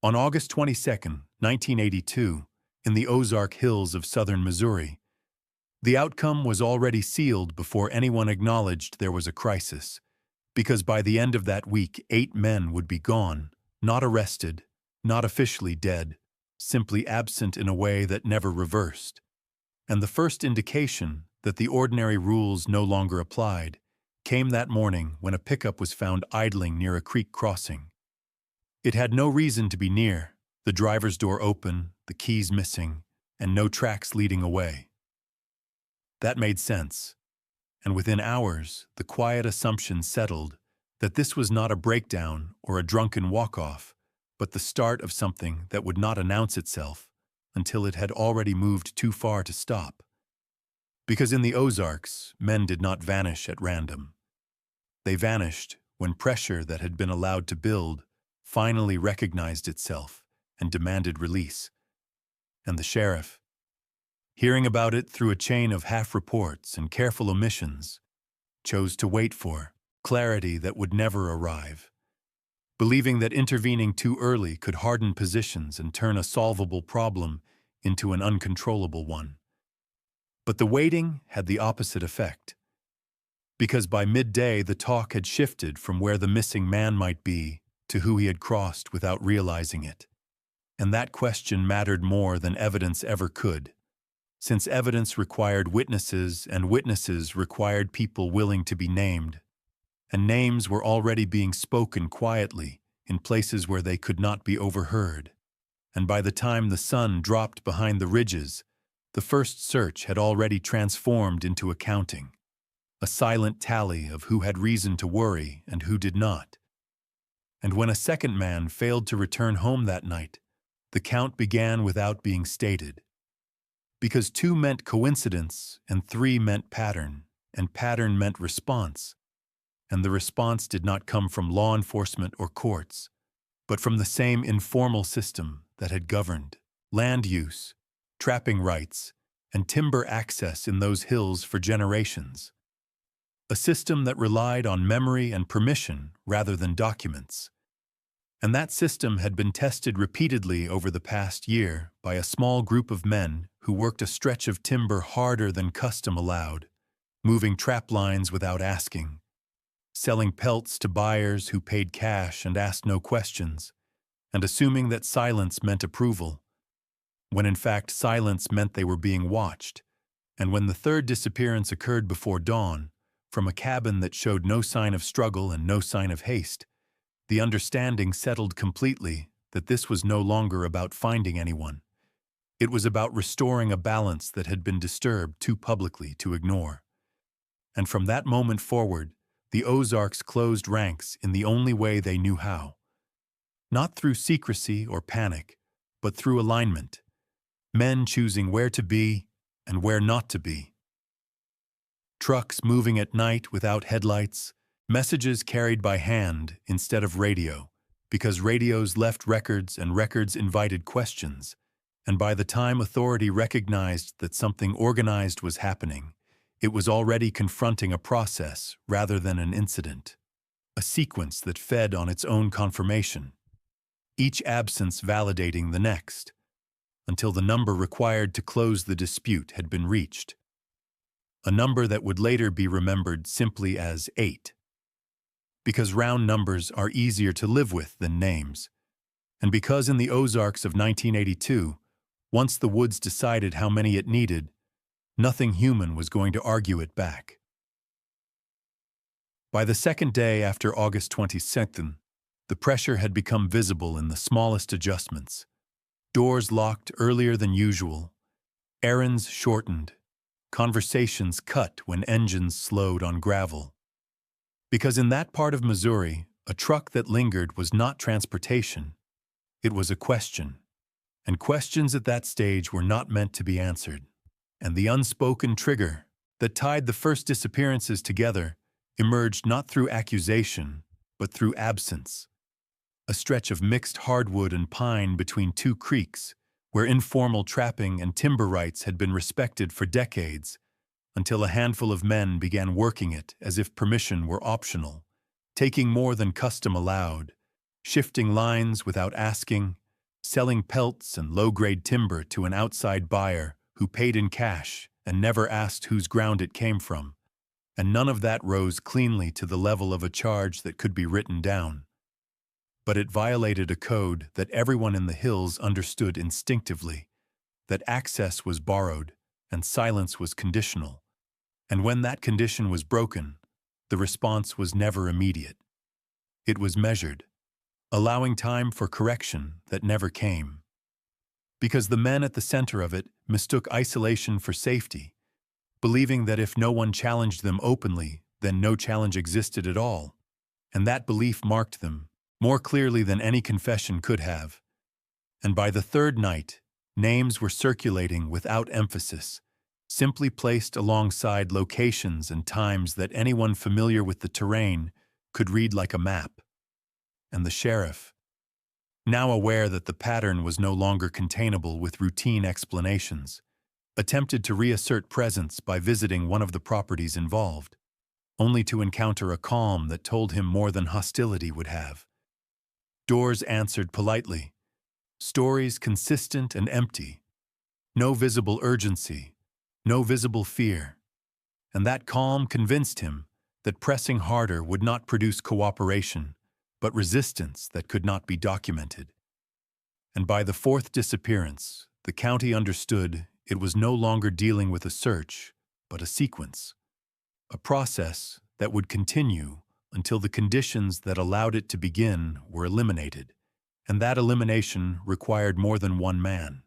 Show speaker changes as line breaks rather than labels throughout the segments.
On August 22, 1982, in the Ozark Hills of southern Missouri, the outcome was already sealed before anyone acknowledged there was a crisis, because by the end of that week 8 men would be gone, not arrested, not officially dead, simply absent in a way that never reversed. And the first indication that the ordinary rules no longer applied came that morning when a pickup was found idling near a creek crossing. It had no reason to be near, the driver's door open, the keys missing, and no tracks leading away. That made sense, and within hours the quiet assumption settled that this was not a breakdown or a drunken walk-off, but the start of something that would not announce itself until it had already moved too far to stop. Because in the Ozarks, men did not vanish at random. They vanished when pressure that had been allowed to build finally recognized itself and demanded release. And the sheriff, hearing about it through a chain of half-reports and careful omissions, chose to wait for clarity that would never arrive, believing that intervening too early could harden positions and turn a solvable problem into an uncontrollable one. But the waiting had the opposite effect, because by midday the talk had shifted from where the missing man might be to who he had crossed without realizing it. And that question mattered more than evidence ever could, since evidence required witnesses and witnesses required people willing to be named, and names were already being spoken quietly in places where they could not be overheard. And by the time the sun dropped behind the ridges, the first search had already transformed into a counting, a silent tally of who had reason to worry and who did not. And when a second man failed to return home that night, the count began without being stated. Because 2 meant coincidence, and 3 meant pattern, and pattern meant response. And the response did not come from law enforcement or courts, but from the same informal system that had governed land use, trapping rights, and timber access in those hills for generations. A system that relied on memory and permission rather than documents. And that system had been tested repeatedly over the past year by a small group of men who worked a stretch of timber harder than custom allowed, moving trap lines without asking, selling pelts to buyers who paid cash and asked no questions, and assuming that silence meant approval, when in fact silence meant they were being watched. And when the third disappearance occurred before dawn, from a cabin that showed no sign of struggle and no sign of haste, the understanding settled completely that this was no longer about finding anyone. It was about restoring a balance that had been disturbed too publicly to ignore. And from that moment forward, the Ozarks closed ranks in the only way they knew how. Not through secrecy or panic, but through alignment. Men choosing where to be and where not to be. Trucks moving at night without headlights, messages carried by hand instead of radio, because radios left records and records invited questions, and by the time authority recognized that something organized was happening, it was already confronting a process rather than an incident, a sequence that fed on its own confirmation, each absence validating the next, until the number required to close the dispute had been reached, a number that would later be remembered simply as 8. Because round numbers are easier to live with than names, and because in the Ozarks of 1982, once the woods decided how many it needed, nothing human was going to argue it back. By the second day after August 22nd, the pressure had become visible in the smallest adjustments. Doors locked earlier than usual, errands shortened, conversations cut when engines slowed on gravel. Because in that part of Missouri, a truck that lingered was not transportation, it was a question. And questions at that stage were not meant to be answered. And the unspoken trigger that tied the first disappearances together emerged not through accusation, but through absence. A stretch of mixed hardwood and pine between 2 creeks, where informal trapping and timber rights had been respected for decades, until a handful of men began working it as if permission were optional, taking more than custom allowed, shifting lines without asking, selling pelts and low-grade timber to an outside buyer who paid in cash and never asked whose ground it came from, and none of that rose cleanly to the level of a charge that could be written down. But it violated a code that everyone in the hills understood instinctively, that access was borrowed and silence was conditional, and when that condition was broken, the response was never immediate. It was measured, allowing time for correction that never came. Because the men at the center of it mistook isolation for safety, believing that if no one challenged them openly, then no challenge existed at all, and that belief marked them more clearly than any confession could have. And by the third night, names were circulating without emphasis, simply placed alongside locations and times that anyone familiar with the terrain could read like a map. And the sheriff, now aware that the pattern was no longer containable with routine explanations, attempted to reassert presence by visiting one of the properties involved, only to encounter a calm that told him more than hostility would have. Doors answered politely, stories consistent and empty, no visible urgency, no visible fear, and that calm convinced him that pressing harder would not produce cooperation, but resistance that could not be documented. And by the fourth disappearance, the county understood it was no longer dealing with a search, but a sequence, a process that would continue until the conditions that allowed it to begin were eliminated, and that elimination required more than one man,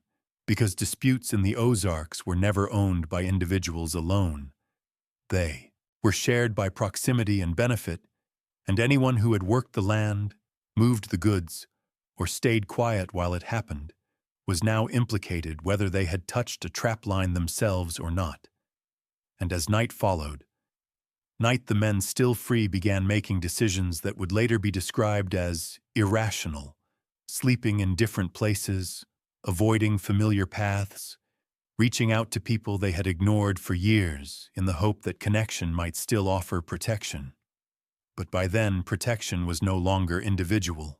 because disputes in the Ozarks were never owned by individuals alone. They were shared by proximity and benefit, and anyone who had worked the land, moved the goods, or stayed quiet while it happened was now implicated whether they had touched a trapline themselves or not. And as night followed, the men still free began making decisions that would later be described as irrational, sleeping in different places, avoiding familiar paths, reaching out to people they had ignored for years in the hope that connection might still offer protection. But by then, protection was no longer individual.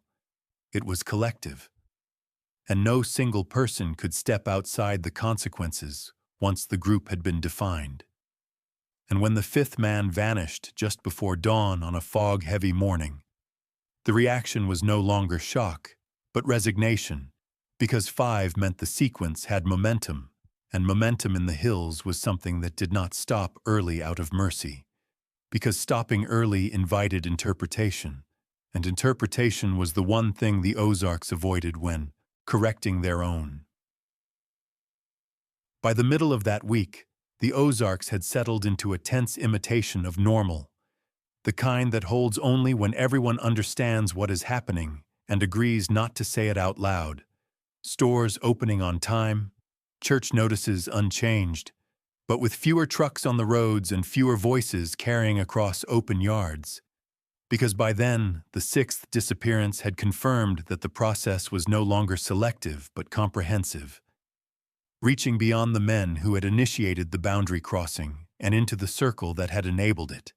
It was collective. And no single person could step outside the consequences once the group had been defined. And when the fifth man vanished just before dawn on a fog-heavy morning, the reaction was no longer shock, but resignation, because 5 meant the sequence had momentum, and momentum in the hills was something that did not stop early out of mercy, because stopping early invited interpretation, and interpretation was the one thing the Ozarks avoided when correcting their own. By the middle of that week, the Ozarks had settled into a tense imitation of normal, the kind that holds only when everyone understands what is happening and agrees not to say it out loud. Stores opening on time, church notices unchanged, but with fewer trucks on the roads and fewer voices carrying across open yards. Because by then, the 6th disappearance had confirmed that the process was no longer selective but comprehensive, reaching beyond the men who had initiated the boundary crossing and into the circle that had enabled it.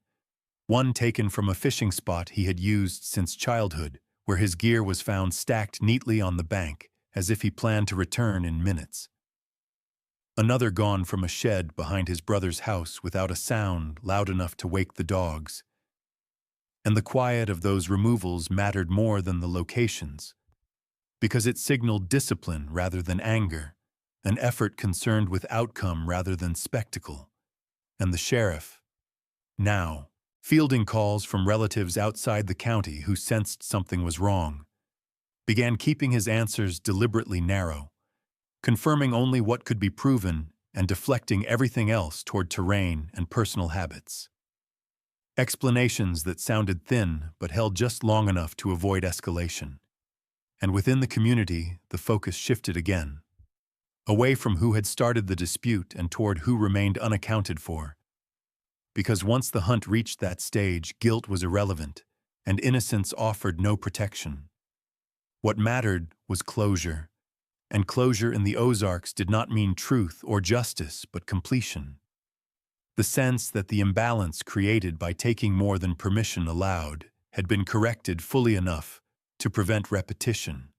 One taken from a fishing spot he had used since childhood, where his gear was found stacked neatly on the bank, as if he planned to return in minutes. Another gone from a shed behind his brother's house without a sound loud enough to wake the dogs. And the quiet of those removals mattered more than the locations, because it signaled discipline rather than anger, an effort concerned with outcome rather than spectacle. And the sheriff, now, fielding calls from relatives outside the county who sensed something was wrong, began keeping his answers deliberately narrow, confirming only what could be proven and deflecting everything else toward terrain and personal habits. Explanations that sounded thin but held just long enough to avoid escalation. And within the community, the focus shifted again, away from who had started the dispute and toward who remained unaccounted for. Because once the hunt reached that stage, guilt was irrelevant, and innocence offered no protection. What mattered was closure, and closure in the Ozarks did not mean truth or justice, but completion. The sense that the imbalance created by taking more than permission allowed had been corrected fully enough to prevent repetition.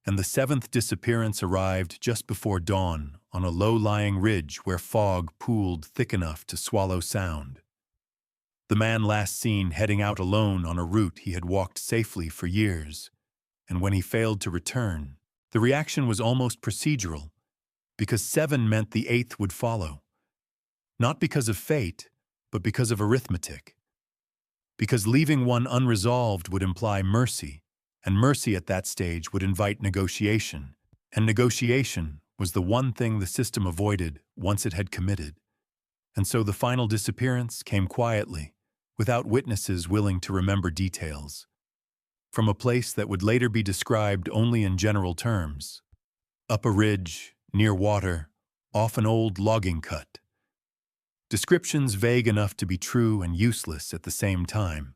and the seventh disappearance arrived just before dawn on a low-lying ridge where fog pooled thick enough to swallow sound. The man last seen heading out alone on a route he had walked safely for years, and when he failed to return, the reaction was almost procedural, because 7 meant the 8th would follow. Not because of fate, but because of arithmetic. Because leaving one unresolved would imply mercy, and mercy at that stage would invite negotiation, and negotiation was the one thing the system avoided once it had committed. And so the final disappearance came quietly, without witnesses willing to remember details, from a place that would later be described only in general terms. Up a ridge, near water, off an old logging cut. Descriptions vague enough to be true and useless at the same time,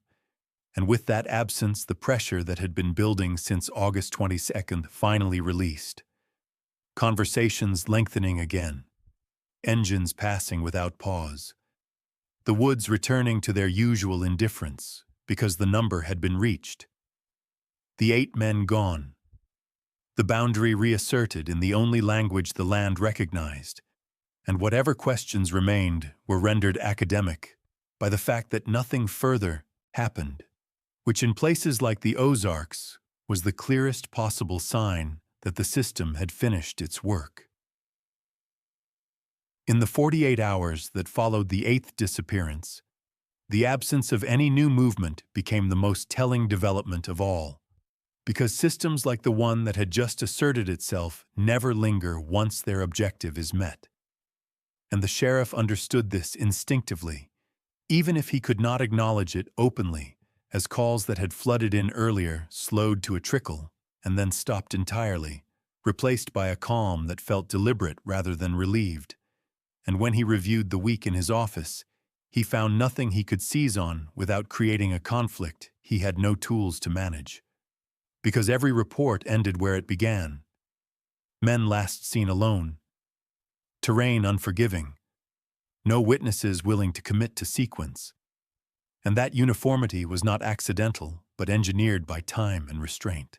and with that absence the pressure that had been building since August 22nd finally released. Conversations lengthening again, engines passing without pause. The woods returning to their usual indifference because the number had been reached. The 8 men gone. The boundary reasserted in the only language the land recognized, and whatever questions remained were rendered academic by the fact that nothing further happened, which in places like the Ozarks was the clearest possible sign that the system had finished its work. In the 48 hours that followed the 8th disappearance, the absence of any new movement became the most telling development of all, because systems like the one that had just asserted itself never linger once their objective is met. And the sheriff understood this instinctively, even if he could not acknowledge it openly, as calls that had flooded in earlier slowed to a trickle and then stopped entirely, replaced by a calm that felt deliberate rather than relieved. And when he reviewed the week in his office, he found nothing he could seize on without creating a conflict he had no tools to manage. Because every report ended where it began. Men last seen alone. Terrain unforgiving. No witnesses willing to commit to sequence. And that uniformity was not accidental, but engineered by time and restraint.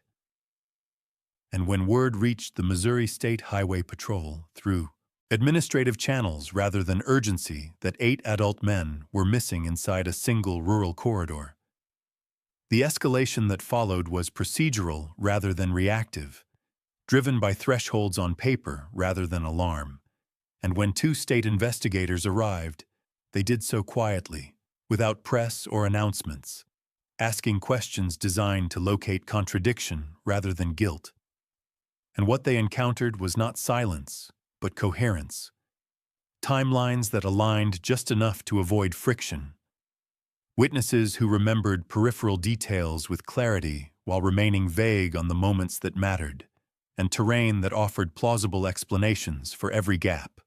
And when word reached the Missouri State Highway Patrol through administrative channels rather than urgency that 8 adult men were missing inside a single rural corridor, the escalation that followed was procedural rather than reactive, driven by thresholds on paper rather than alarm. And when 2 state investigators arrived, they did so quietly, without press or announcements, asking questions designed to locate contradiction rather than guilt. And what they encountered was not silence, but coherence. Timelines that aligned just enough to avoid friction. Witnesses who remembered peripheral details with clarity while remaining vague on the moments that mattered, and terrain that offered plausible explanations for every gap.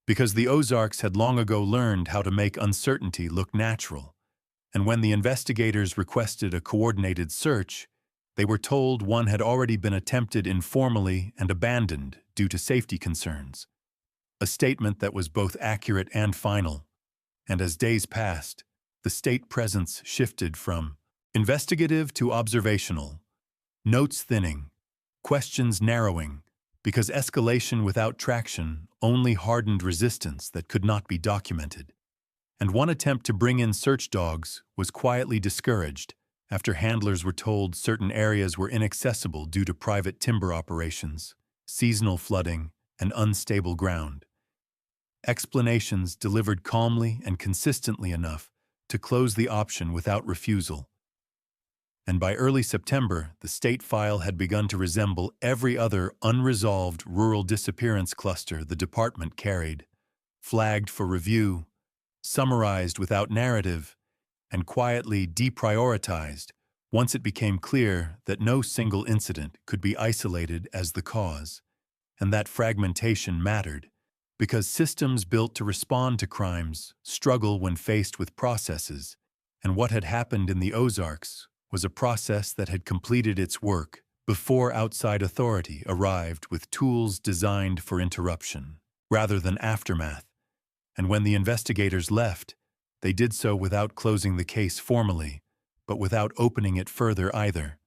Because the Ozarks had long ago learned how to make uncertainty look natural, and when the investigators requested a coordinated search, they were told one had already been attempted informally and abandoned due to safety concerns. A statement that was both accurate and final. And as days passed, the state presence shifted from investigative to observational, notes thinning, questions narrowing, because escalation without traction only hardened resistance that could not be documented. And one attempt to bring in search dogs was quietly discouraged after handlers were told certain areas were inaccessible due to private timber operations, seasonal flooding, and unstable ground. Explanations delivered calmly and consistently enough to close the option without refusal. And by early September, the state file had begun to resemble every other unresolved rural disappearance cluster the department carried, flagged for review, summarized without narrative, and quietly deprioritized once it became clear that no single incident could be isolated as the cause, and that fragmentation mattered, because systems built to respond to crimes struggle when faced with processes, and what had happened in the Ozarks was a process that had completed its work before outside authority arrived with tools designed for interruption, rather than aftermath, and when the investigators left, they did so without closing the case formally, but without opening it further either.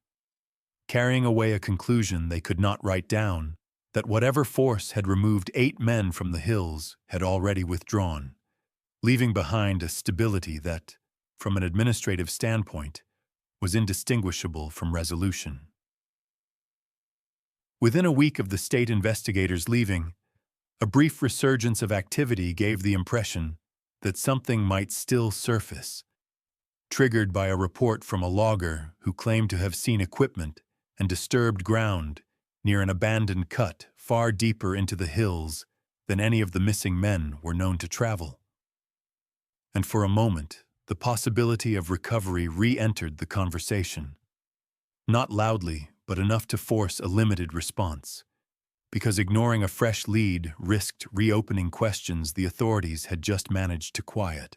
carrying away a conclusion they could not write down, that whatever force had removed 8 men from the hills had already withdrawn, leaving behind a stability that, from an administrative standpoint, was indistinguishable from resolution. Within a week of the state investigators leaving, a brief resurgence of activity gave the impression that something might still surface, triggered by a report from a logger who claimed to have seen equipment and disturbed ground near an abandoned cut far deeper into the hills than any of the missing men were known to travel. And for a moment, the possibility of recovery re-entered the conversation. Not loudly, but enough to force a limited response, because ignoring a fresh lead risked reopening questions the authorities had just managed to quiet.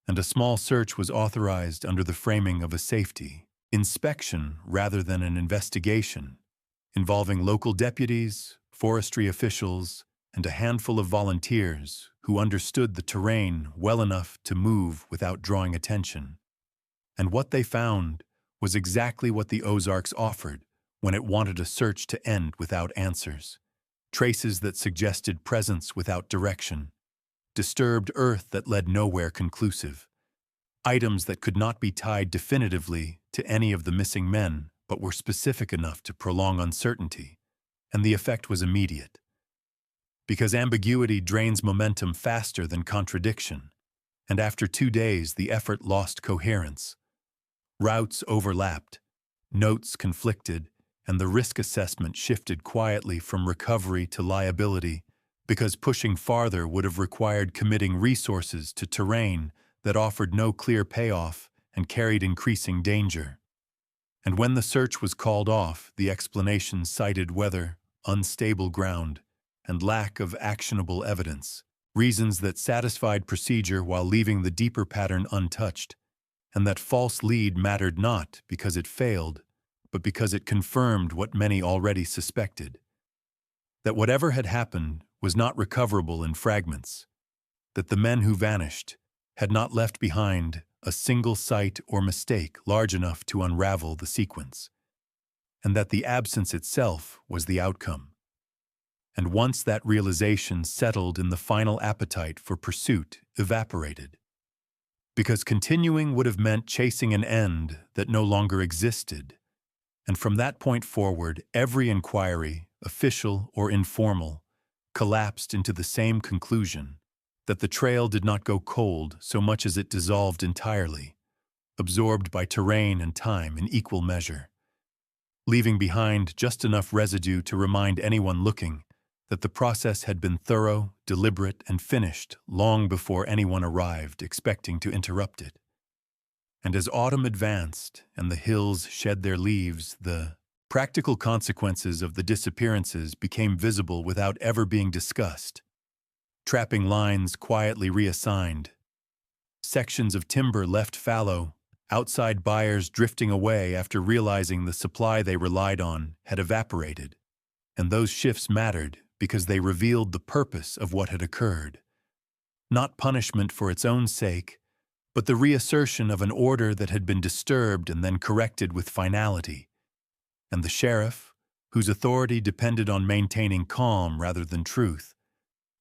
And a small search was authorized under the framing of a safety inspection rather than an investigation, involving local deputies, forestry officials, and a handful of volunteers who understood the terrain well enough to move without drawing attention. And what they found was exactly what the Ozarks offered when it wanted a search to end without answers: traces that suggested presence without direction, disturbed earth that led nowhere conclusive, items that could not be tied definitively to any of the missing men but were specific enough to prolong uncertainty, and the effect was immediate. Because ambiguity drains momentum faster than contradiction, and after 2 days the effort lost coherence. Routes overlapped, notes conflicted, and the risk assessment shifted quietly from recovery to liability, because pushing farther would have required committing resources to terrain that offered no clear payoff and carried increasing danger. And when the search was called off, the explanation cited weather, unstable ground, and lack of actionable evidence, reasons that satisfied procedure while leaving the deeper pattern untouched, and that false lead mattered not because it failed, but because it confirmed what many already suspected: that whatever had happened was not recoverable in fragments, that the men who vanished had not left behind a single site or mistake large enough to unravel the sequence, and that the absence itself was the outcome. And once that realization settled in, the final appetite for pursuit evaporated, because continuing would have meant chasing an end that no longer existed. And from that point forward, every inquiry, official or informal, collapsed into the same conclusion: that the trail did not go cold so much as it dissolved entirely, absorbed by terrain and time in equal measure, leaving behind just enough residue to remind anyone looking that the process had been thorough, deliberate, and finished long before anyone arrived expecting to interrupt it. And as autumn advanced and the hills shed their leaves, the practical consequences of the disappearances became visible without ever being discussed. Trapping lines quietly reassigned, sections of timber left fallow, outside buyers drifting away after realizing the supply they relied on had evaporated. And those shifts mattered because they revealed the purpose of what had occurred. Not punishment for its own sake, but the reassertion of an order that had been disturbed and then corrected with finality. And the sheriff, whose authority depended on maintaining calm rather than truth,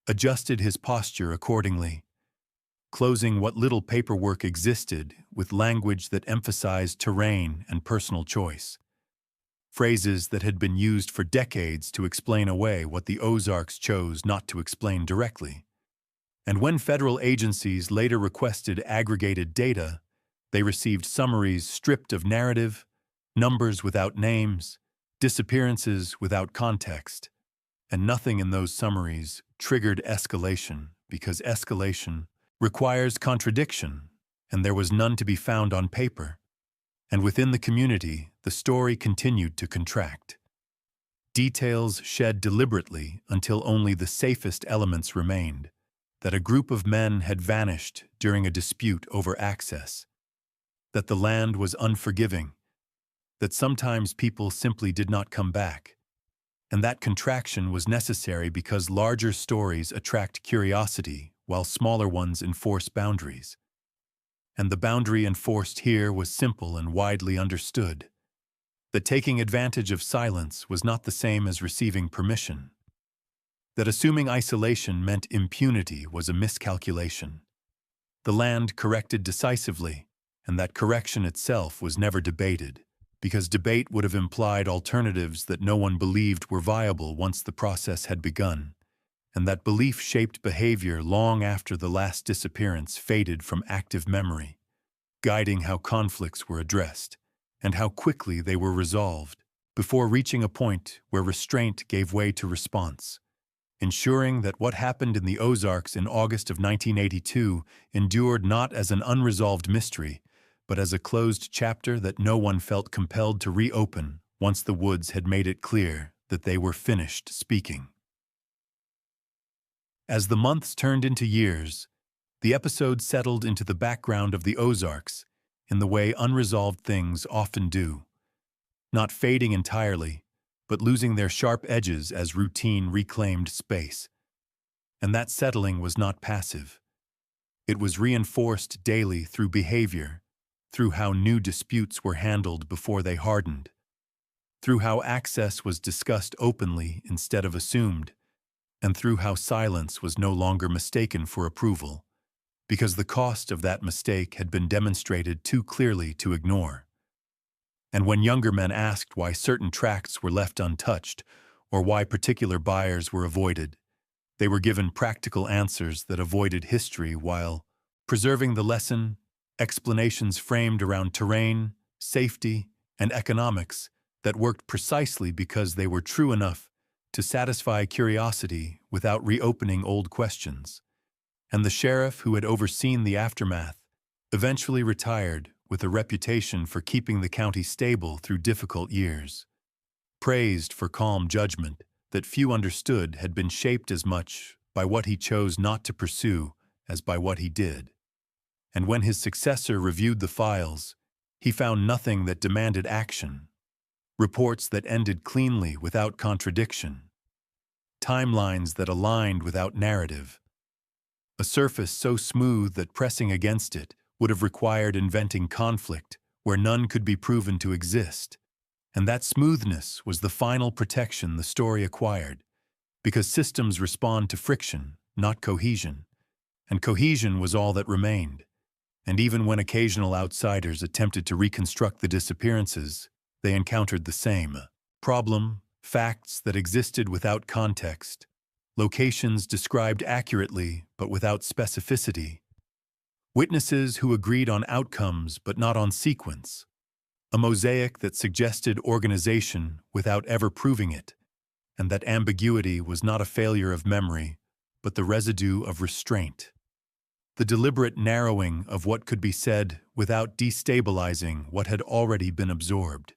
adjusted his posture accordingly, closing what little paperwork existed with language that emphasized terrain and personal choice, phrases that had been used for decades to explain away what the Ozarks chose not to explain directly. And when federal agencies later requested aggregated data, they received summaries stripped of narrative, numbers without names, disappearances without context, and nothing in those summaries triggered escalation, because escalation requires contradiction, and there was none to be found on paper. And within the community, the story continued to contract. Details shed deliberately until only the safest elements remained: that a group of men had vanished during a dispute over access, that the land was unforgiving, that sometimes people simply did not come back, and that contraction was necessary because larger stories attract curiosity while smaller ones enforce boundaries. And the boundary enforced here was simple and widely understood: that taking advantage of silence was not the same as receiving permission, that assuming isolation meant impunity was a miscalculation. The land corrected decisively, and that correction itself was never debated, because debate would have implied alternatives that no one believed were viable once the process had begun, and that belief shaped behavior long after the last disappearance faded from active memory, guiding how conflicts were addressed and how quickly they were resolved, before reaching a point where restraint gave way to response, ensuring that what happened in the Ozarks in August of 1982 endured not as an unresolved mystery, but as a closed chapter that no one felt compelled to reopen once the woods had made it clear that they were finished speaking. As the months turned into years, the episode settled into the background of the Ozarks in the way unresolved things often do, not fading entirely, but losing their sharp edges as routine reclaimed space. And that settling was not passive. It was reinforced daily through behavior, through how new disputes were handled before they hardened, through how access was discussed openly instead of assumed, and through how silence was no longer mistaken for approval, because the cost of that mistake had been demonstrated too clearly to ignore. And when younger men asked why certain tracts were left untouched, or why particular buyers were avoided, they were given practical answers that avoided history while preserving the lesson, explanations framed around terrain, safety, and economics that worked precisely because they were true enough to satisfy curiosity without reopening old questions. And the sheriff who had overseen the aftermath eventually retired with a reputation for keeping the county stable through difficult years. Praised for calm judgment that few understood had been shaped as much by what he chose not to pursue as by what he did. And when his successor reviewed the files, he found nothing that demanded action, reports that ended cleanly without contradiction, timelines that aligned without narrative, a surface so smooth that pressing against it would have required inventing conflict where none could be proven to exist. And that smoothness was the final protection the story acquired, because systems respond to friction, not cohesion, and cohesion was all that remained. And even when occasional outsiders attempted to reconstruct the disappearances, they encountered the same problem: facts that existed without context, locations described accurately but without specificity, witnesses who agreed on outcomes but not on sequence, a mosaic that suggested organization without ever proving it, and that ambiguity was not a failure of memory, but the residue of restraint, the deliberate narrowing of what could be said without destabilizing what had already been absorbed.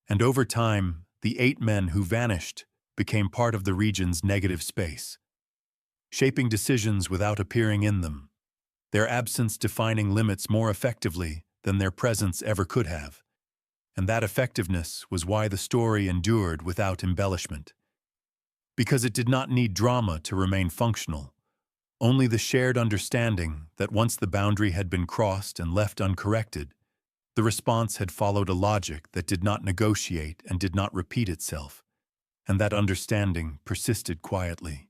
And over time, the 8 men who vanished became part of the region's negative space, shaping decisions without appearing in them, their absence defining limits more effectively than their presence ever could have. And that effectiveness was why the story endured without embellishment. Because it did not need drama to remain functional, only the shared understanding that once the boundary had been crossed and left uncorrected, the response had followed a logic that did not negotiate and did not repeat itself, and that understanding persisted quietly,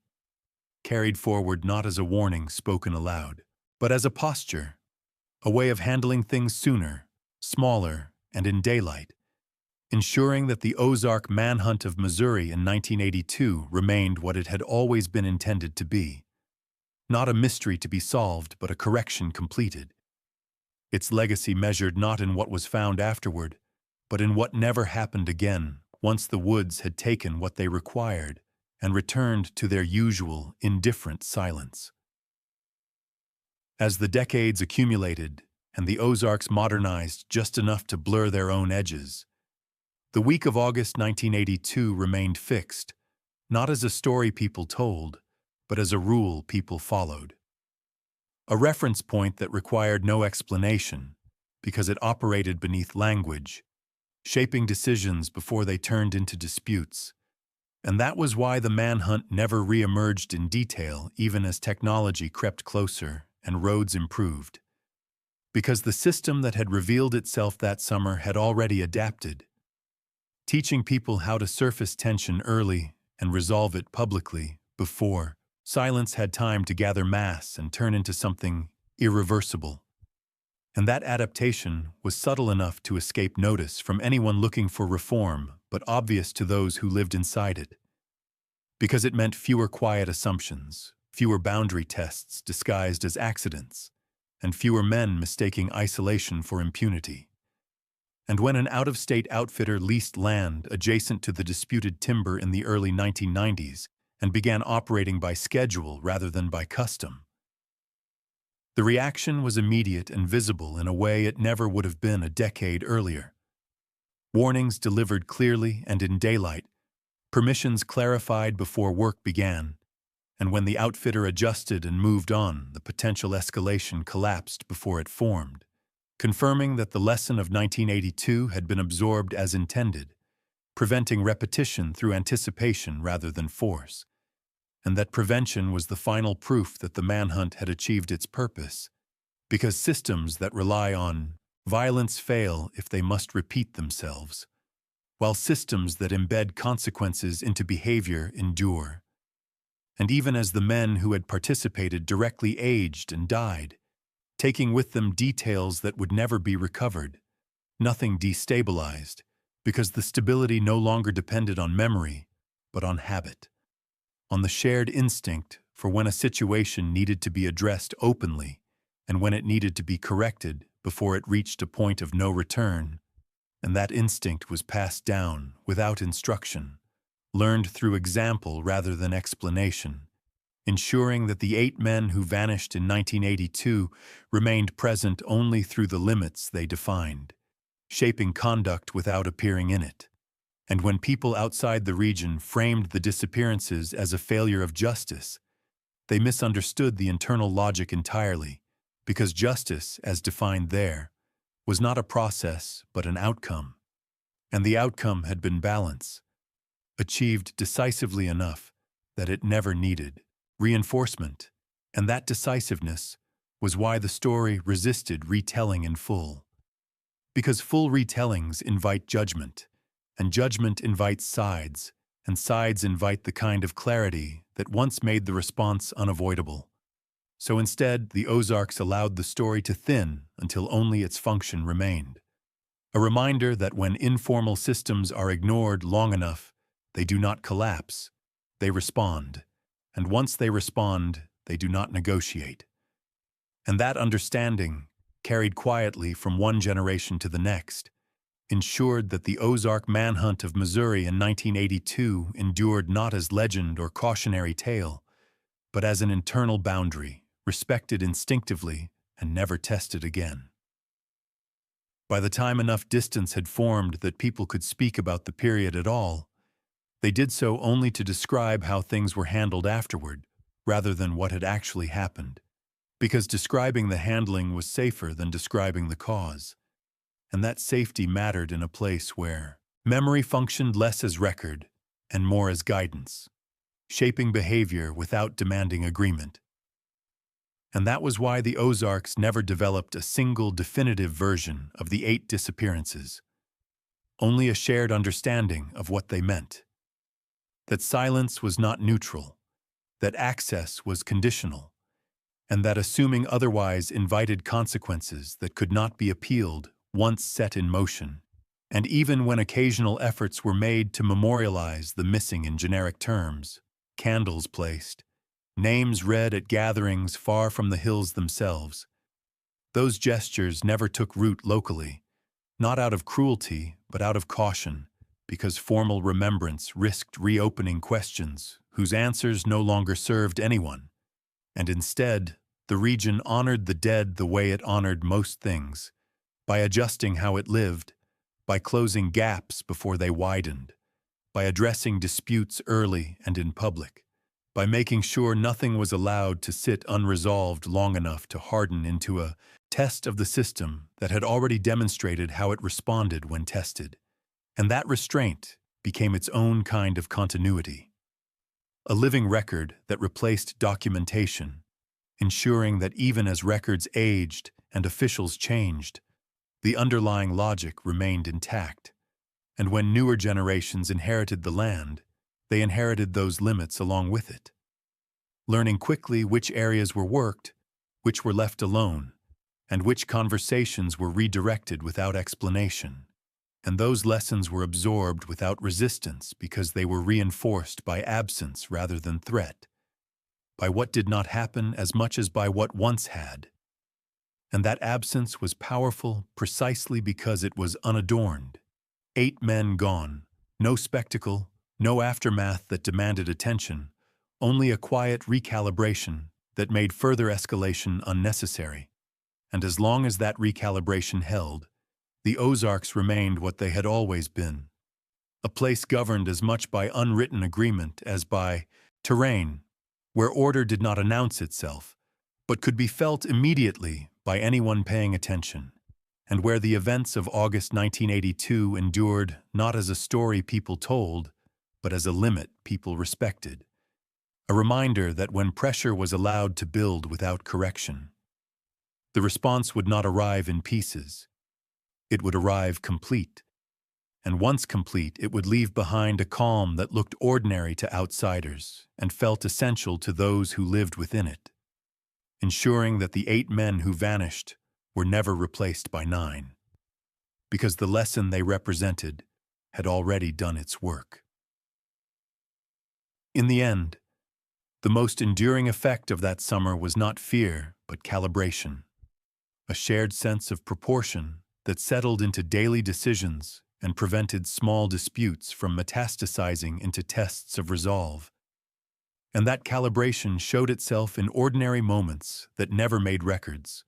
carried forward not as a warning spoken aloud, but as a posture, a way of handling things sooner, smaller, and in daylight, ensuring that the Ozark Manhunt of Missouri in 1982 remained what it had always been intended to be, not a mystery to be solved but a correction completed. Its legacy measured not in what was found afterward, but in what never happened again once the woods had taken what they required and returned to their usual, indifferent silence. As the decades accumulated and the Ozarks modernized just enough to blur their own edges, the week of August 1982 remained fixed, not as a story people told, but as a rule people followed. A reference point that required no explanation, because it operated beneath language, shaping decisions before they turned into disputes. And that was why the manhunt never re-emerged in detail even as technology crept closer and roads improved. Because the system that had revealed itself that summer had already adapted, teaching people how to surface tension early and resolve it publicly before silence had time to gather mass and turn into something irreversible. And that adaptation was subtle enough to escape notice from anyone looking for reform, but obvious to those who lived inside it. Because it meant fewer quiet assumptions, fewer boundary tests disguised as accidents, and fewer men mistaking isolation for impunity. And when an out-of-state outfitter leased land adjacent to the disputed timber in the early 1990s and began operating by schedule rather than by custom, the reaction was immediate and visible in a way it never would have been a decade earlier. Warnings delivered clearly and in daylight, permissions clarified before work began, and when the outfitter adjusted and moved on, the potential escalation collapsed before it formed, confirming that the lesson of 1982 had been absorbed as intended, preventing repetition through anticipation rather than force, and that prevention was the final proof that the manhunt had achieved its purpose, because systems that rely on violence fail if they must repeat themselves, while systems that embed consequences into behavior endure. And even as the men who had participated directly aged and died, taking with them details that would never be recovered, nothing destabilized, because the stability no longer depended on memory, but on habit, on the shared instinct for when a situation needed to be addressed openly and when it needed to be corrected before it reached a point of no return. And that instinct was passed down without instruction, learned through example rather than explanation, ensuring that the 8 men who vanished in 1982 remained present only through the limits they defined, shaping conduct without appearing in it. And when people outside the region framed the disappearances as a failure of justice, they misunderstood the internal logic entirely, because justice, as defined there, was not a process but an outcome. And the outcome had been balance, achieved decisively enough that it never needed reinforcement, and that decisiveness was why the story resisted retelling in full. Because full retellings invite judgment, and judgment invites sides, and sides invite the kind of clarity that once made the response unavoidable. So instead, the Ozarks allowed the story to thin until only its function remained. A reminder that when informal systems are ignored long enough, they do not collapse, they respond. And once they respond, they do not negotiate. And that understanding, carried quietly from one generation to the next, ensured that the Ozark manhunt of Missouri in 1982 endured not as legend or cautionary tale, but as an internal boundary, respected instinctively and never tested again. By the time enough distance had formed that people could speak about the period at all, they did so only to describe how things were handled afterward, rather than what had actually happened, because describing the handling was safer than describing the cause. And that safety mattered in a place where memory functioned less as record and more as guidance, shaping behavior without demanding agreement. And that was why the Ozarks never developed a single definitive version of the 8 disappearances, only a shared understanding of what they meant. That silence was not neutral, that access was conditional, and that assuming otherwise invited consequences that could not be appealed once set in motion. And even when occasional efforts were made to memorialize the missing in generic terms, candles placed, names read at gatherings far from the hills themselves, those gestures never took root locally, not out of cruelty but out of caution, because formal remembrance risked reopening questions whose answers no longer served anyone, and instead, the region honored the dead the way it honored most things, by adjusting how it lived, by closing gaps before they widened, by addressing disputes early and in public, by making sure nothing was allowed to sit unresolved long enough to harden into a test of the system that had already demonstrated how it responded when tested. And that restraint became its own kind of continuity, a living record that replaced documentation, ensuring that even as records aged and officials changed, the underlying logic remained intact, And when newer generations inherited the land, they inherited those limits along with it, learning quickly which areas were worked, which were left alone, and which conversations were redirected without explanation. And those lessons were absorbed without resistance because they were reinforced by absence rather than threat, by what did not happen as much as by what once had. And that absence was powerful precisely because it was unadorned. 8 men gone, no spectacle, no aftermath that demanded attention, only a quiet recalibration that made further escalation unnecessary. And as long as that recalibration held, the Ozarks remained what they had always been, a place governed as much by unwritten agreement as by terrain, where order did not announce itself, but could be felt immediately by anyone paying attention, and where the events of August 1982 endured not as a story people told, but as a limit people respected, a reminder that when pressure was allowed to build without correction, the response would not arrive in pieces. It would arrive complete, and once complete, it would leave behind a calm that looked ordinary to outsiders and felt essential to those who lived within it, ensuring that the 8 men who vanished were never replaced by 9, because the lesson they represented had already done its work. In the end, the most enduring effect of that summer was not fear, but calibration, a shared sense of proportion that settled into daily decisions and prevented small disputes from metastasizing into tests of resolve. And that calibration showed itself in ordinary moments that never made records.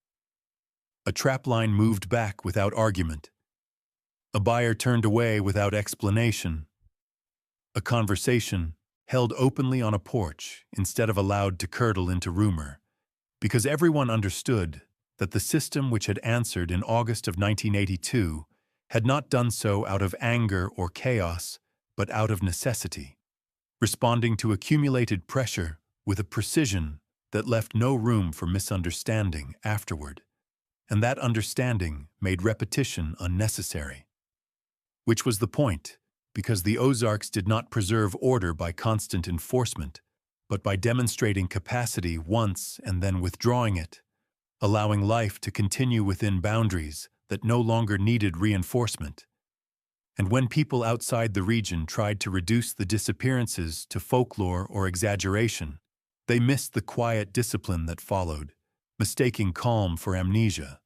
A trapline moved back without argument. A buyer turned away without explanation. A conversation held openly on a porch instead of allowed to curdle into rumor, because everyone understood that the system which had answered in August of 1982 had not done so out of anger or chaos, but out of necessity, responding to accumulated pressure with a precision that left no room for misunderstanding afterward, and that understanding made repetition unnecessary. Which was the point, because the Ozarks did not preserve order by constant enforcement, but by demonstrating capacity once and then withdrawing it, allowing life to continue within boundaries that no longer needed reinforcement. And when people outside the region tried to reduce the disappearances to folklore or exaggeration, they missed the quiet discipline that followed, mistaking calm for amnesia.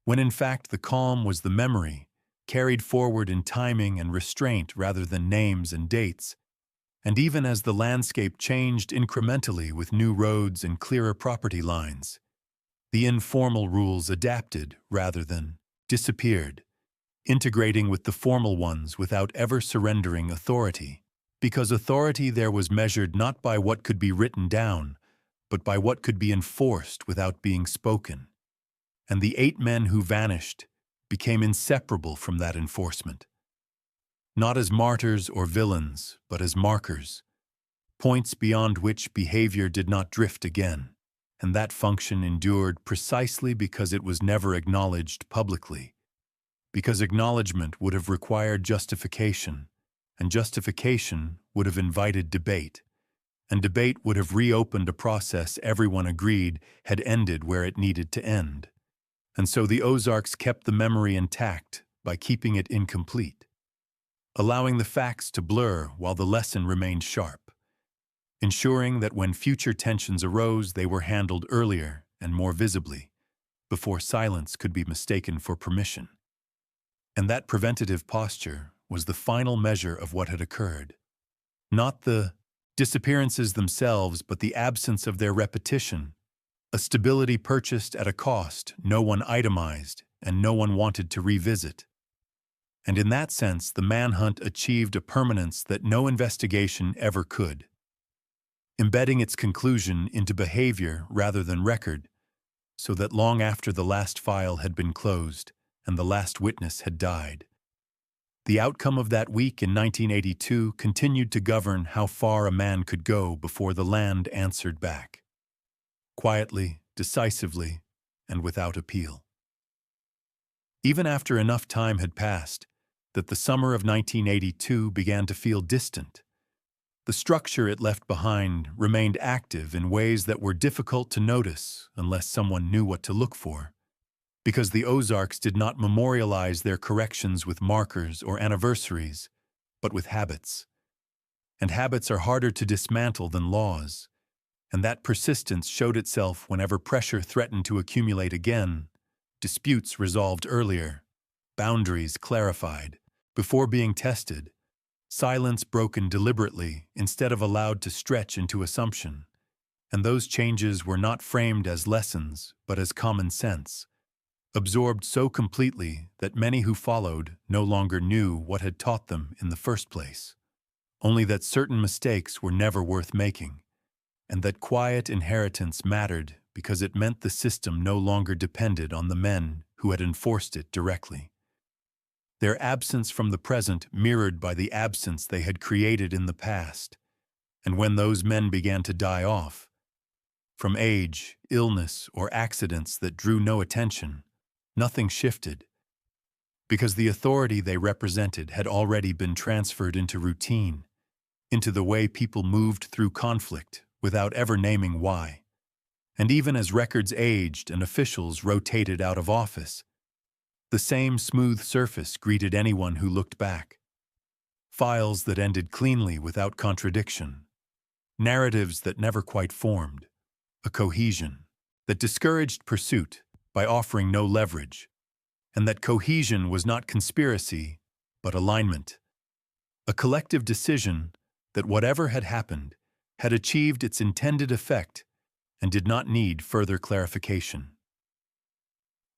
When in fact the calm was the memory, carried forward in timing and restraint rather than names and dates. And even as the landscape changed incrementally with new roads and clearer property lines, the informal rules adapted rather than disappeared, integrating with the formal ones without ever surrendering authority, because authority there was measured not by what could be written down, but by what could be enforced without being spoken. And the 8 men who vanished became inseparable from that enforcement, not as martyrs or villains, but as markers, points beyond which behavior did not drift again. And that function endured precisely because it was never acknowledged publicly, because acknowledgement would have required justification, and justification would have invited debate, and debate would have reopened a process everyone agreed had ended where it needed to end. And so the Ozarks kept the memory intact by keeping it incomplete, allowing the facts to blur while the lesson remained sharp, ensuring that when future tensions arose, they were handled earlier and more visibly, before silence could be mistaken for permission. And that preventative posture was the final measure of what had occurred. Not the disappearances themselves, but the absence of their repetition, a stability purchased at a cost no one itemized and no one wanted to revisit. And in that sense, the manhunt achieved a permanence that no investigation ever could, embedding its conclusion into behavior rather than record, so that long after the last file had been closed and the last witness had died, the outcome of that week in 1982 continued to govern how far a man could go before the land answered back, quietly, decisively, and without appeal. Even after enough time had passed, that the summer of 1982 began to feel distant. The structure it left behind remained active in ways that were difficult to notice unless someone knew what to look for, because the Ozarks did not memorialize their corrections with markers or anniversaries, but with habits. And habits are harder to dismantle than laws, and that persistence showed itself whenever pressure threatened to accumulate again, disputes resolved earlier, boundaries clarified, before being tested, silence broken deliberately instead of allowed to stretch into assumption. And those changes were not framed as lessons, but as common sense, absorbed so completely that many who followed no longer knew what had taught them in the first place, only that certain mistakes were never worth making, and that quiet inheritance mattered because it meant the system no longer depended on the men who had enforced it directly. Their absence from the present mirrored by the absence they had created in the past, and when those men began to die off, from age, illness, or accidents that drew no attention, nothing shifted, because the authority they represented had already been transferred into routine, into the way people moved through conflict without ever naming why. And even as records aged and officials rotated out of office, the same smooth surface greeted anyone who looked back. Files that ended cleanly without contradiction. Narratives that never quite formed. A cohesion that discouraged pursuit by offering no leverage. And that cohesion was not conspiracy, but alignment. A collective decision that whatever had happened had achieved its intended effect and did not need further clarification.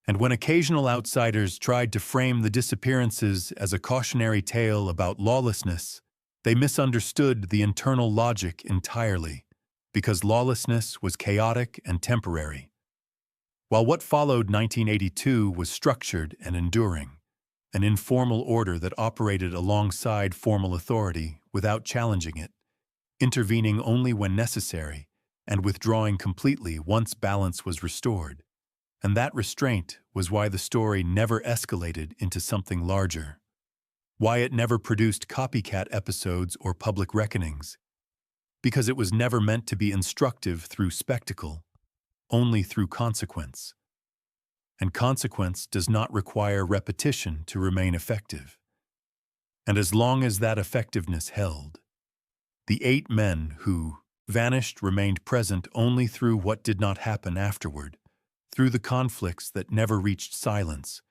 And when occasional outsiders tried to frame the disappearances as a cautionary tale about lawlessness, they misunderstood the internal logic entirely, because lawlessness was chaotic and temporary, while what followed 1982 was structured and enduring, an informal order that operated alongside formal authority without challenging it, intervening only when necessary and withdrawing completely once balance was restored. And that restraint was why the story never escalated into something larger, why it never produced copycat episodes or public reckonings, because it was never meant to be instructive through spectacle, only through consequence. And consequence does not require repetition to remain effective. And as long as that effectiveness held, the 8 men who vanished remained present only through what did not happen afterward, through the conflicts that never reached silence,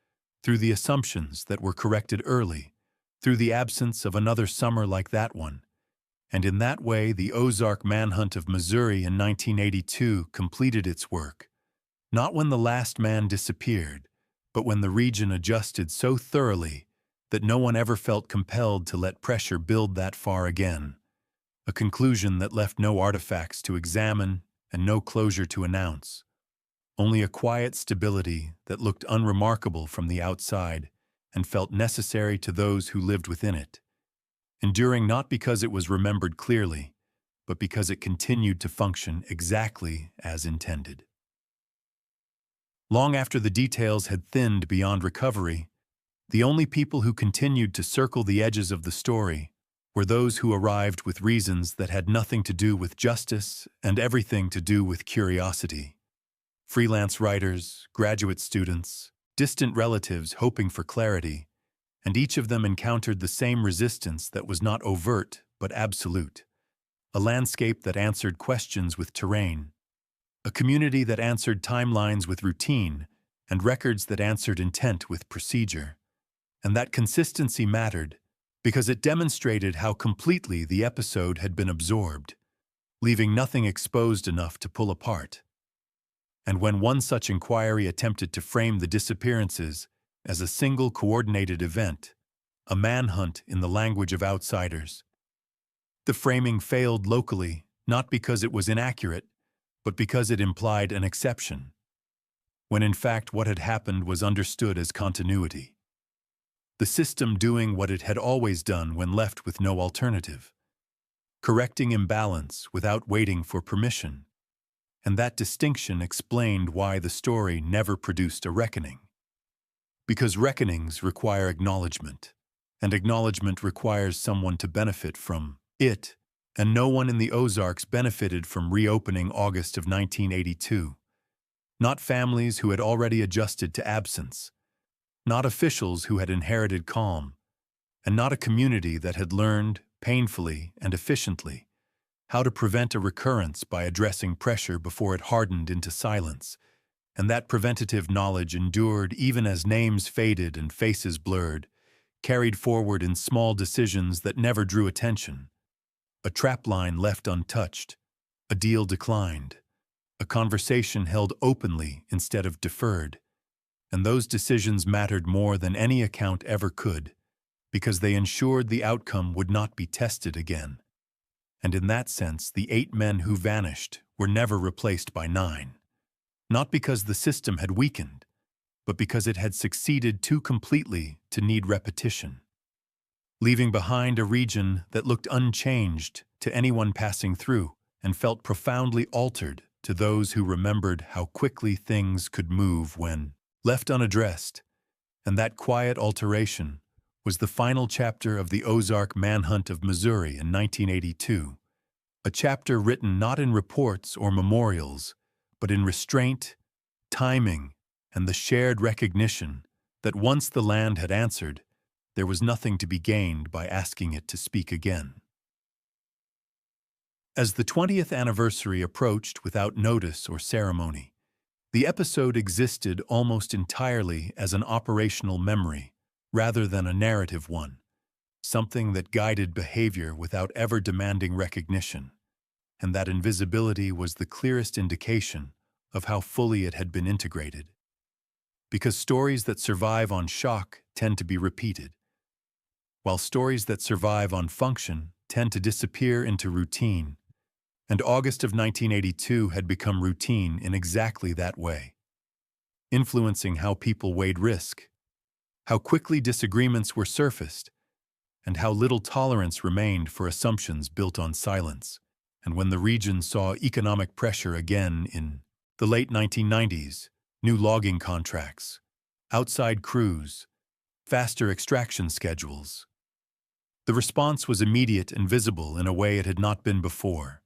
through the assumptions that were corrected early, through the absence of another summer like that one. And in that way, the Ozark Manhunt of Missouri in 1982 completed its work, not when the last man disappeared, but when the region adjusted so thoroughly that no one ever felt compelled to let pressure build that far again, a conclusion that left no artifacts to examine and no closure to announce. Only a quiet stability that looked unremarkable from the outside and felt necessary to those who lived within it, enduring not because it was remembered clearly, but because it continued to function exactly as intended. Long after the details had thinned beyond recovery, the only people who continued to circle the edges of the story were those who arrived with reasons that had nothing to do with justice and everything to do with curiosity. Freelance writers, graduate students, distant relatives hoping for clarity, and each of them encountered the same resistance that was not overt but absolute. A landscape that answered questions with terrain, a community that answered timelines with routine, and records that answered intent with procedure. And that consistency mattered because it demonstrated how completely the episode had been absorbed, leaving nothing exposed enough to pull apart. And when one such inquiry attempted to frame the disappearances as a single coordinated event, a manhunt in the language of outsiders, the framing failed locally, not because it was inaccurate, but because it implied an exception, when in fact what had happened was understood as continuity. The system doing what it had always done when left with no alternative, correcting imbalance without waiting for permission. And that distinction explained why the story never produced a reckoning. Because reckonings require acknowledgement, and acknowledgement requires someone to benefit from it, and no one in the Ozarks benefited from reopening August of 1982. Not families who had already adjusted to absence, not officials who had inherited calm, and not a community that had learned, painfully and efficiently, how to prevent a recurrence by addressing pressure before it hardened into silence. And that preventative knowledge endured even as names faded and faces blurred, carried forward in small decisions that never drew attention. A trapline left untouched, a deal declined, a conversation held openly instead of deferred. And those decisions mattered more than any account ever could, because they ensured the outcome would not be tested again. And in that sense, the 8 men who vanished were never replaced by 9. Not because the system had weakened, but because it had succeeded too completely to need repetition, leaving behind a region that looked unchanged to anyone passing through and felt profoundly altered to those who remembered how quickly things could move when left unaddressed. And that quiet alteration was the final chapter of the Ozark Manhunt of Missouri in 1982, a chapter written not in reports or memorials, but in restraint, timing, and the shared recognition that once the land had answered, there was nothing to be gained by asking it to speak again. As the 20th anniversary approached without notice or ceremony, the episode existed almost entirely as an operational memory rather than a narrative one, something that guided behavior without ever demanding recognition. And that invisibility was the clearest indication of how fully it had been integrated. Because stories that survive on shock tend to be repeated, while stories that survive on function tend to disappear into routine, and August of 1982 had become routine in exactly that way, influencing how people weighed risk, how quickly disagreements were surfaced, and how little tolerance remained for assumptions built on silence. And when the region saw economic pressure again in the late 1990s, new logging contracts, outside crews, faster extraction schedules, the response was immediate and visible in a way it had not been before.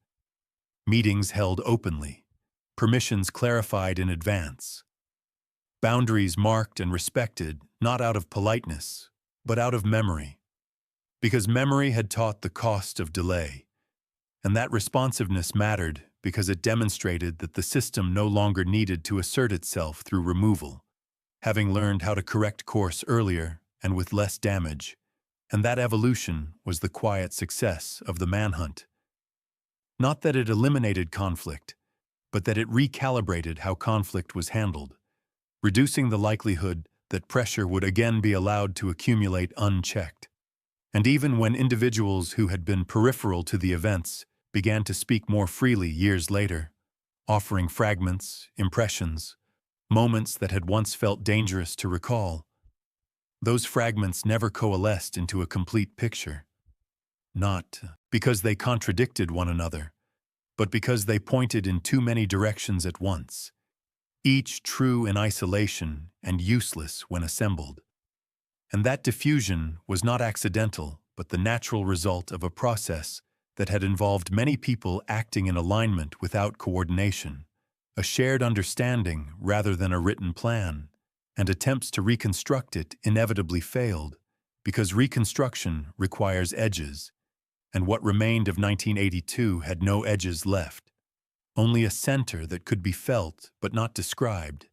Meetings held openly, permissions clarified in advance, boundaries marked and respected not out of politeness, but out of memory, because memory had taught the cost of delay. And that responsiveness mattered because it demonstrated that the system no longer needed to assert itself through removal, having learned how to correct course earlier and with less damage. And that evolution was the quiet success of the manhunt. Not that it eliminated conflict, but that it recalibrated how conflict was handled, reducing the likelihood that pressure would again be allowed to accumulate unchecked. And even when individuals who had been peripheral to the events began to speak more freely years later, offering fragments, impressions, moments that had once felt dangerous to recall, those fragments never coalesced into a complete picture. Not because they contradicted one another, but because they pointed in too many directions at once, each true in isolation and useless when assembled. And that diffusion was not accidental, but the natural result of a process that had involved many people acting in alignment without coordination, a shared understanding rather than a written plan, and attempts to reconstruct it inevitably failed, because reconstruction requires edges, and what remained of 1982 had no edges left, only a center that could be felt but not described.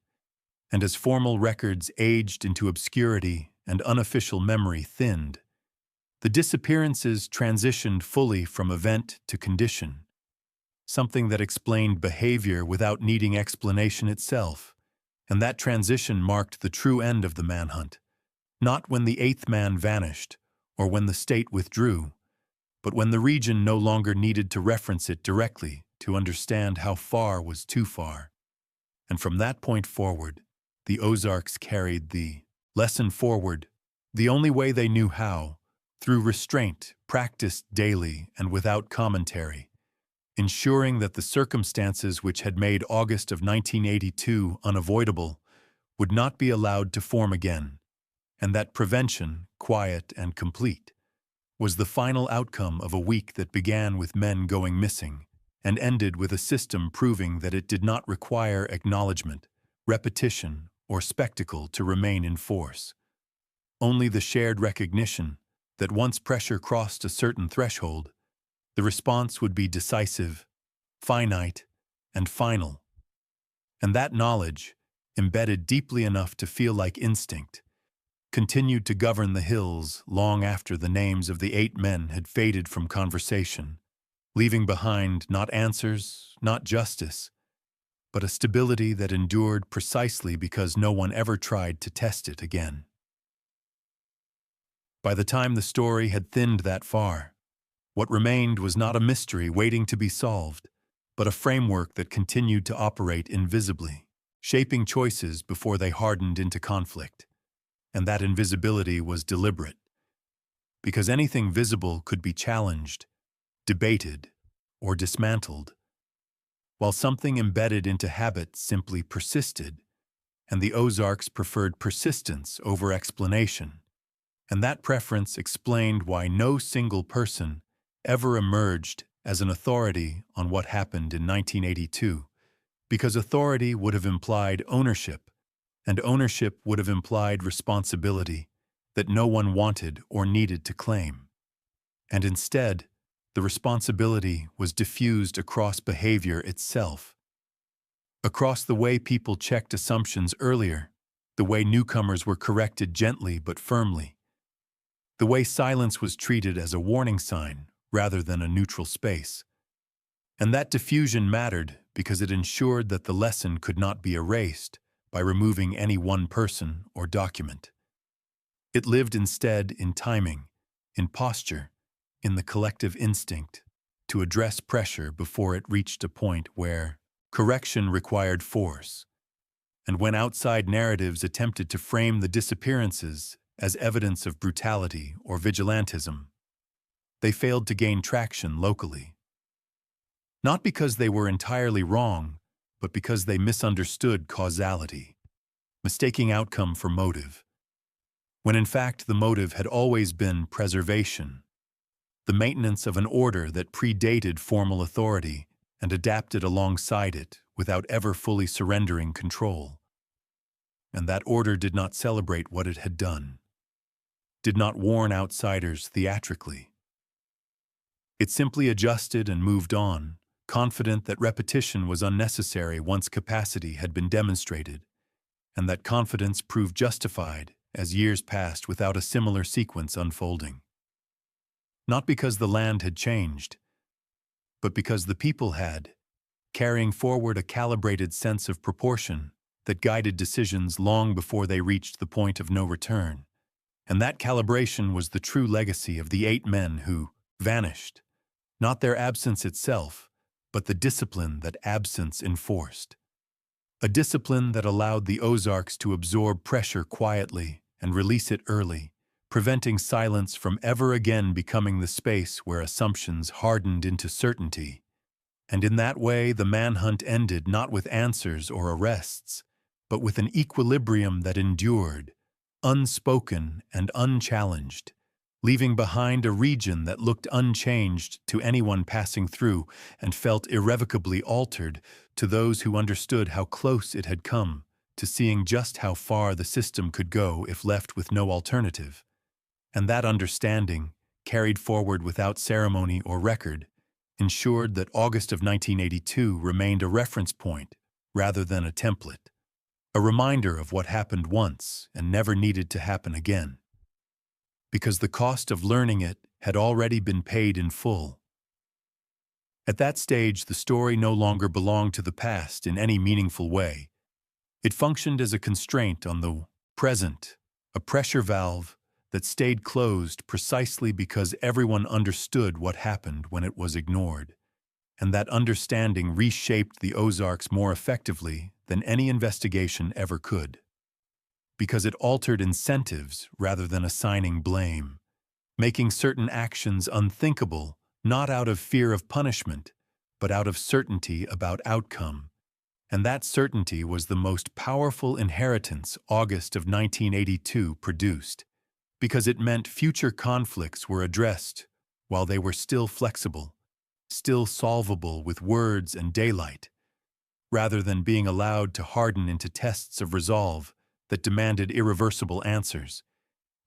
And as formal records aged into obscurity and unofficial memory thinned, the disappearances transitioned fully from event to condition, something that explained behavior without needing explanation itself. And that transition marked the true end of the manhunt, not when the 8th man vanished or when the state withdrew, but when the region no longer needed to reference it directly to understand how far was too far. And from that point forward, the Ozarks carried the lesson forward the only way they knew how, through restraint practiced daily and without commentary, ensuring that the circumstances which had made August of 1982 unavoidable would not be allowed to form again, and that prevention, quiet and complete, was the final outcome of a week that began with men going missing and ended with a system proving that it did not require acknowledgement, repetition, or spectacle to remain in force. Only the shared recognition that once pressure crossed a certain threshold, the response would be decisive, finite, and final. And that knowledge, embedded deeply enough to feel like instinct, continued to govern the hills long after the names of the 8 men had faded from conversation, leaving behind not answers, not justice, but a stability that endured precisely because no one ever tried to test it again. By the time the story had thinned that far, what remained was not a mystery waiting to be solved, but a framework that continued to operate invisibly, shaping choices before they hardened into conflict. And that invisibility was deliberate, because anything visible could be challenged, debated, or dismantled, while something embedded into habit simply persisted, and the Ozarks preferred persistence over explanation. And that preference explained why no single person ever emerged as an authority on what happened in 1982, because authority would have implied ownership, and ownership would have implied responsibility that no one wanted or needed to claim. And instead, the responsibility was diffused across behavior itself, across the way people checked assumptions earlier, the way newcomers were corrected gently but firmly, the way silence was treated as a warning sign rather than a neutral space. And that diffusion mattered because it ensured that the lesson could not be erased by removing any one person or document. It lived instead in timing, in posture, in the collective instinct to address pressure before it reached a point where correction required force, and when outside narratives attempted to frame the disappearances as evidence of brutality or vigilantism, they failed to gain traction locally. Not because they were entirely wrong, but because they misunderstood causality, mistaking outcome for motive, when in fact the motive had always been preservation, the maintenance of an order that predated formal authority and adapted alongside it without ever fully surrendering control. And that order did not celebrate what it had done, did not warn outsiders theatrically. It simply adjusted and moved on, confident that repetition was unnecessary once capacity had been demonstrated, and that confidence proved justified as years passed without a similar sequence unfolding. Not because the land had changed, but because the people had, carrying forward a calibrated sense of proportion that guided decisions long before they reached the point of no return. And that calibration was the true legacy of the 8 men who vanished, not their absence itself, but the discipline that absence enforced. A discipline that allowed the Ozarks to absorb pressure quietly and release it early, preventing silence from ever again becoming the space where assumptions hardened into certainty. And in that way, the manhunt ended not with answers or arrests, but with an equilibrium that endured, unspoken and unchallenged, leaving behind a region that looked unchanged to anyone passing through and felt irrevocably altered to those who understood how close it had come to seeing just how far the system could go if left with no alternative. And that understanding, carried forward without ceremony or record, ensured that August of 1982 remained a reference point rather than a template, a reminder of what happened once and never needed to happen again, because the cost of learning it had already been paid in full. At that stage, the story no longer belonged to the past in any meaningful way. It functioned as a constraint on the present, a pressure valve that stayed closed precisely because everyone understood what happened when it was ignored, and that understanding reshaped the Ozarks more effectively than any investigation ever could, because it altered incentives rather than assigning blame, making certain actions unthinkable not out of fear of punishment, but out of certainty about outcome, And that certainty was the most powerful inheritance August of 1982 produced, because it meant future conflicts were addressed while they were still flexible, still solvable with words and daylight, rather than being allowed to harden into tests of resolve that demanded irreversible answers.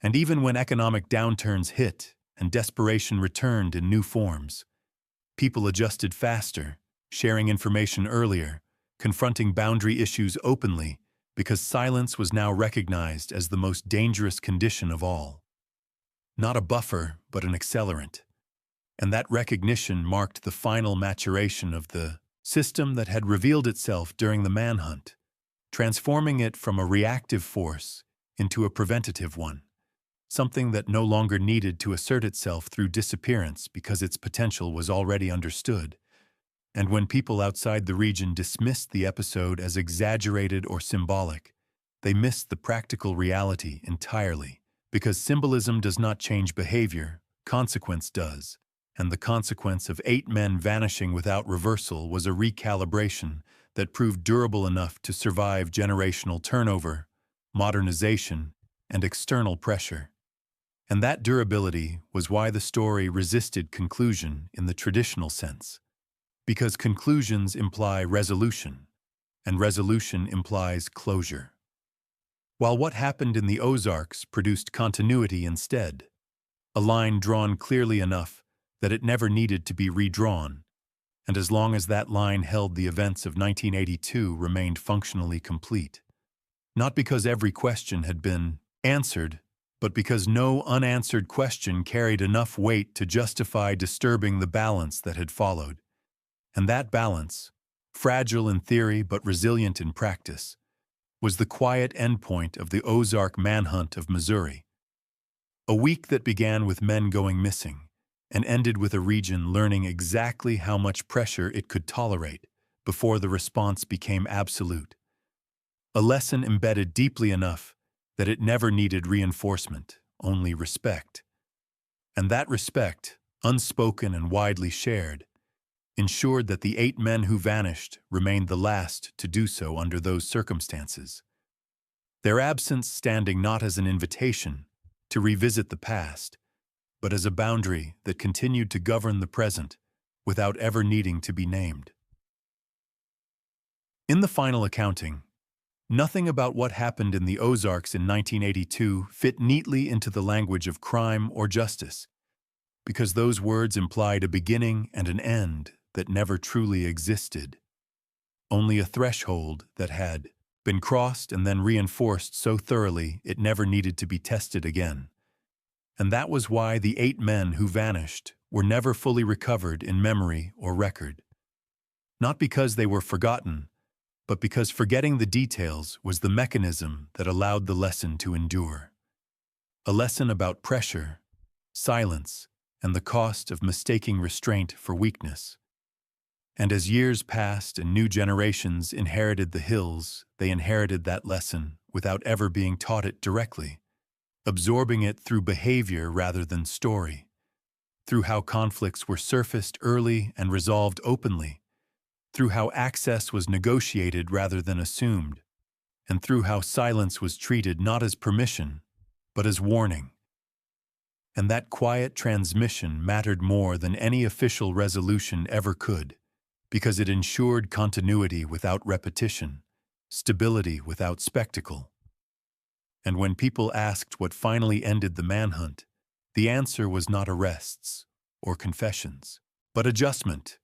And even when economic downturns hit and desperation returned in new forms, people adjusted faster, sharing information earlier, confronting boundary issues openly, because silence was now recognized as the most dangerous condition of all. Not a buffer, but an accelerant. And that recognition marked the final maturation of the system that had revealed itself during the Manhunt, transforming it from a reactive force into a preventative one, something that no longer needed to assert itself through disappearance because its potential was already understood. And when people outside the region dismissed the episode as exaggerated or symbolic, they missed the practical reality entirely, because symbolism does not change behavior, consequence does. And the consequence of 8 men vanishing without reversal was a recalibration that proved durable enough to survive generational turnover, modernization, and external pressure. And that durability was why the story resisted conclusion in the traditional sense. Because conclusions imply resolution, and resolution implies closure. While what happened in the Ozarks produced continuity instead, a line drawn clearly enough that it never needed to be redrawn, and as long as that line held, the events of 1982 remained functionally complete. Not because every question had been answered, but because no unanswered question carried enough weight to justify disturbing the balance that had followed. And that balance, fragile in theory but resilient in practice, was the quiet endpoint of the Ozark Manhunt of Missouri. A week that began with men going missing and ended with a region learning exactly how much pressure it could tolerate before the response became absolute. A lesson embedded deeply enough that it never needed reinforcement, only respect. And that respect, unspoken and widely shared, ensured that the 8 men who vanished remained the last to do so under those circumstances. Their absence standing not as an invitation to revisit the past, but as a boundary that continued to govern the present without ever needing to be named. In the final accounting, nothing about what happened in the Ozarks in 1982 fit neatly into the language of crime or justice, because those words implied a beginning and an end that never truly existed. Only a threshold that had been crossed and then reinforced so thoroughly it never needed to be tested again. And that was why the 8 men who vanished were never fully recovered in memory or record. Not because they were forgotten, but because forgetting the details was the mechanism that allowed the lesson to endure. A lesson about pressure, silence, and the cost of mistaking restraint for weakness. And as years passed and new generations inherited the hills, they inherited that lesson without ever being taught it directly, absorbing it through behavior rather than story, through how conflicts were surfaced early and resolved openly, through how access was negotiated rather than assumed, and through how silence was treated not as permission, but as warning. And that quiet transmission mattered more than any official resolution ever could, because it ensured continuity without repetition, stability without spectacle. And when people asked what finally ended the manhunt, the answer was not arrests or confessions, but adjustment.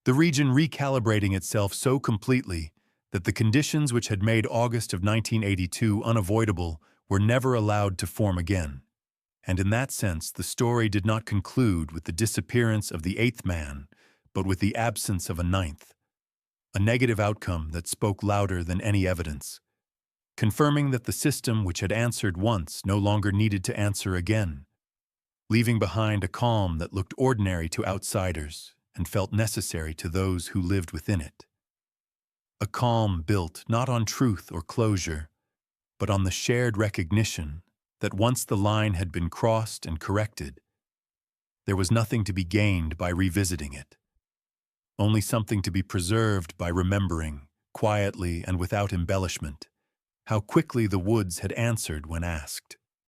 The region recalibrating itself so completely that the conditions which had made August of 1982 unavoidable were never allowed to form again. And in that sense, the story did not conclude with the disappearance of the 8th man, but with the absence of a 9th, a negative outcome that spoke louder than any evidence, confirming that the system which had answered once no longer needed to answer again, leaving behind a calm that looked ordinary to outsiders and felt necessary to those who lived within it. A calm built not on truth or closure, but on the shared recognition that once the line had been crossed and corrected, there was nothing to be gained by revisiting it, only something to be preserved by remembering, quietly and without embellishment. How quickly the woods had answered when asked.